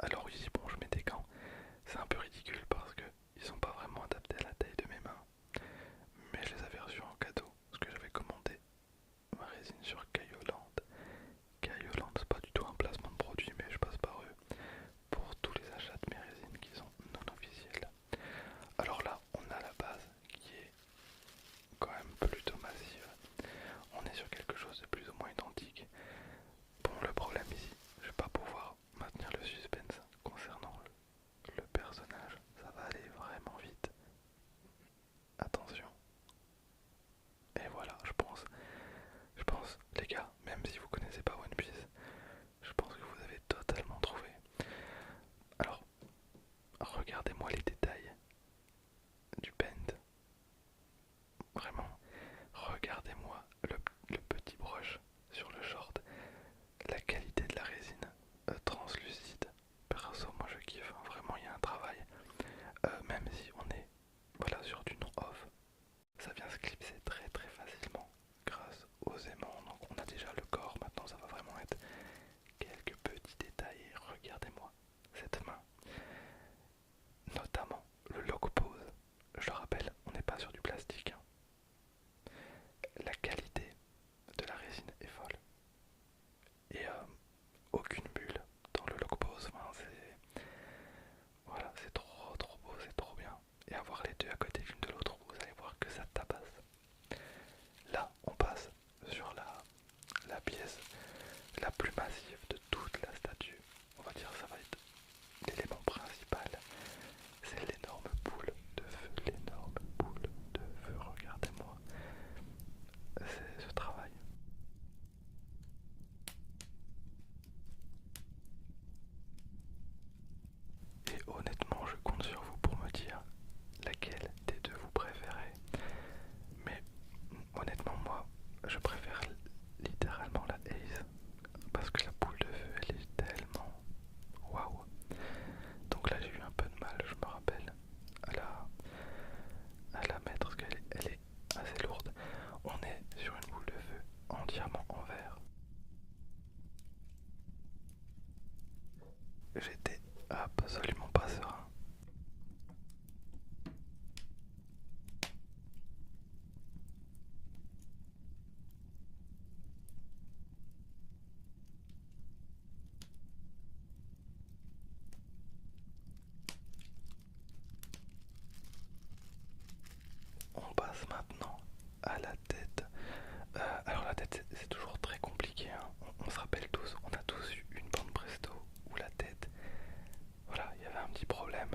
Alors ici, bon, je mets des gants. C'est un peu ridicule parce que ils sont pas vraiment adaptés à la taille de mes mains. Mais je les avais reçus en cadeau parce que j'avais commandé ma résine sur Kayoland. Kayoland, c'est pas du tout un placement de produit, mais je passe par eux pour tous les achats de mes résines qui sont non officiels. Alors là, on a la base qui est quand même plutôt massive. On est sur quelque chose de plus ou moins identique. Bon, le problème ici, je vais pas pouvoir maintenir le suspense concernant le personnage. Ça va aller vraiment vite. Attention. Et voilà, je pense, les gars, même si vous connaissez pas One Piece, je pense que vous avez totalement trouvé. Alors, regardez-moi les détails du bend. Vraiment, regardez-moi le petit brush sur le short. La qualité de la résine translucide. Perso, moi je kiffe, hein. Vraiment, il y a un travail. Même si on est voilà, sur du non-off, ça vient se clipser très très facilement grâce aux aimants. Donc on a déjà le corps, maintenant ça va vraiment être quelques petits détails. Et regardez-moi cette main, notamment le lock pose. Je le rappelle, on n'est pas sur du plastique, hein. La qualité de la résine est folle. Et aucune bulle dans le lock pose. Enfin, c'est voilà, c'est trop trop beau, c'est trop bien. Et avoir les deux à côté l'une de l'autre, vous allez voir que ça tabasse. Là, on passe sur la pièce la plus massive de toute la statue. On va dire ça va être l'élément principal. C'est l'énorme boule de feu, l'énorme boule de feu. Regardez-moi. C'est ce travail. Et honnêtement, je compte sur vous pour me dire laquelle des deux vous préférez. Mais honnêtement, moi, je préfère littéralement la Ace. Parce que la boule de feu, elle est tellement waouh. Donc là, j'ai eu un peu de mal, je me rappelle, à la mettre parce qu'elle est assez lourde. On est sur une boule de feu en diamant en verre. J'étais absolument pas serein. On passe maintenant à la tête. Alors la tête c'est toujours très compliqué, hein. On se rappelle tous, on a tous eu une bande presto où la tête, voilà, il y avait un petit problème.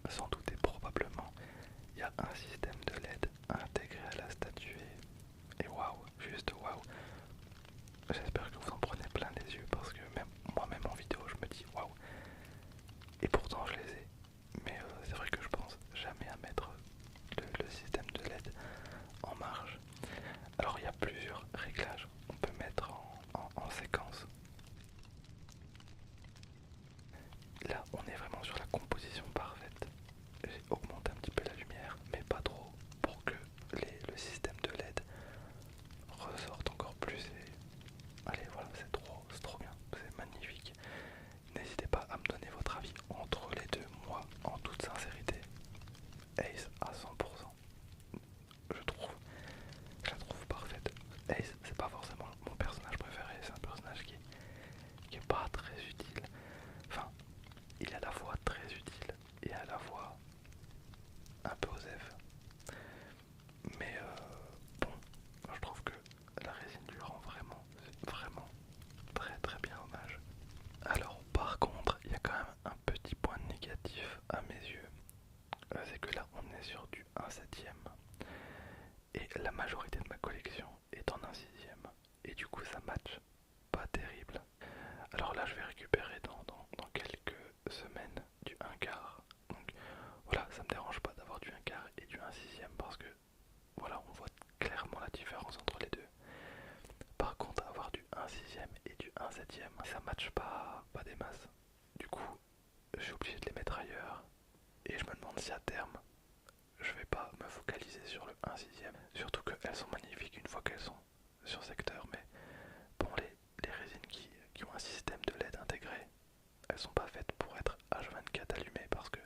sans doute et probablement, il y a un système de LED intégré à la statue et waouh, juste waouh. J'espère que vous en prenez plein les yeux parce que même moi-même en vidéo je me dis waouh. Et pourtant je les ai. Mais c'est vrai que je pense jamais à mettre le système de LED en marche. Alors il y a plusieurs réglages. On peut mettre en séquence. Là on est vraiment sur la composition parfaite. J'ai augmenté un petit peu la lumière, mais pas trop, pour que le système de LED ressorte encore plus. Et allez voilà, c'est trop bien, c'est magnifique. N'hésitez pas à me donner votre avis entre les deux. Moi, en toute sincérité, Ace à 100%. Je la trouve parfaite. Ace, c'est pas forcément mon personnage préféré, c'est un personnage qui est pas très utile. Enfin, il est à la fois très utile et à la fois un peu osef. Mais bon, je trouve que la résine lui rend vraiment très très bien hommage. Alors par contre, il y a quand même un petit point négatif à mes yeux. C'est que là on est sur du 1/7. Et la majorité de ma collection est en 1/6. Et du coup ça match pas terrible. Alors là je vais récupérer dans quelques semaines du 1/4. Donc voilà, ça me dérange pas d'avoir du 1/4 et du 1/6 parce que voilà, on voit clairement la différence entre les deux. Par contre, avoir du 1/6 et du 1/7, ça match pas des masses. Du coup, je suis obligé de les mettre ailleurs. Et je me demande si à terme, je vais pas me focaliser sur le 1/6. Surtout qu'elles sont magnifiques une fois qu'elles sont sur secteur. Mais bon, les résines qui ont un système de LED intégré, elles sont pas faites pour être H24 allumées parce que